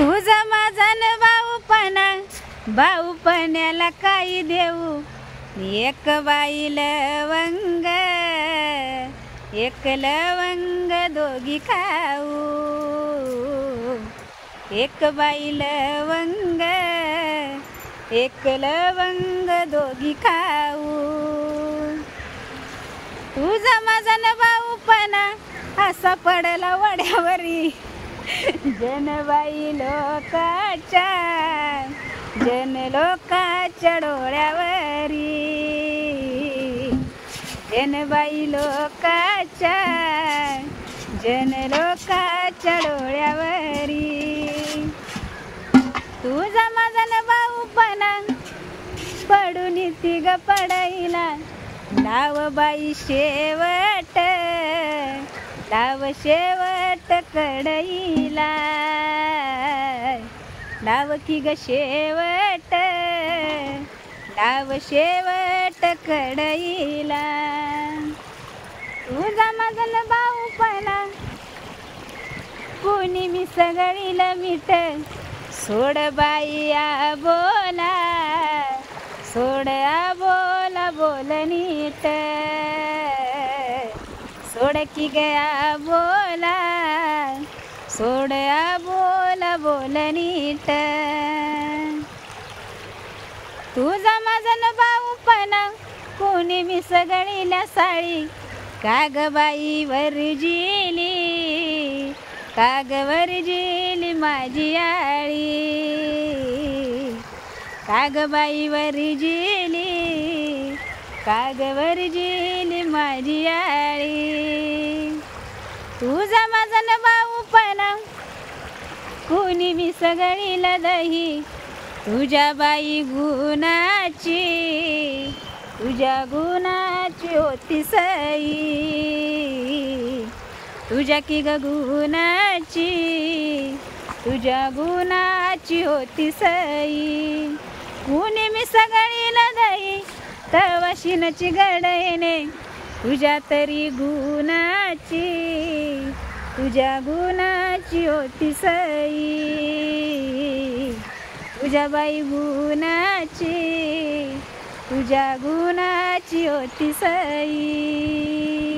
तुझा माझा न भाऊपणा, भाऊपण्याला काही देऊ, एक बाई लवंग, एक लवंग दोघी खाऊ, एक बाई लवंग, एक लवंग दोघी खाऊ. तुझा माझा न भाऊपणा असा पडला वड्यावरी, जनबाई लोकाच्या, जन लोकाच्या डोळ्यावरी, जनबाई लोकाच्या, जन लोकाच्या डोळ्यावरी. तुझा माझा न भाऊपणा पडून तिघ पडाईला, लाव बाई शेवट, लाव शेवट कढईला, लाव की ग शेवट, लाव शेवट कढईला. तुझा माझा न भाऊपणा कुणी मी सगळीला मीठ, सोड बाई आ बोला, सोड आ बोला बोल नीट, सोड की गया बोला, सोड आ बोला बोल नीट. तुझा माझा न भाऊपणा कोणी मी सगळीला साळी, काग बाई वरजिली, काग वरजिली माझी आळी, काग बाई वरजिली, काग वरजिली माझी आळी. तुझा माझा न भाऊपणा कुणी मी सगळीला दही, तुझ्या बाई गुणाची, तुझ्या गुणाची होती सई, तुझ्या की ग गुणाची, तुझ्या गुणाची होती सई. कुणी मी सगळीला दही, तवाशिनाची गडयने, तुझ्या तरी गुणाची, तुझ्या गुणाची होती सई, तुझ्या बाई गुणाची, तुझ्या गुणाची होती सई.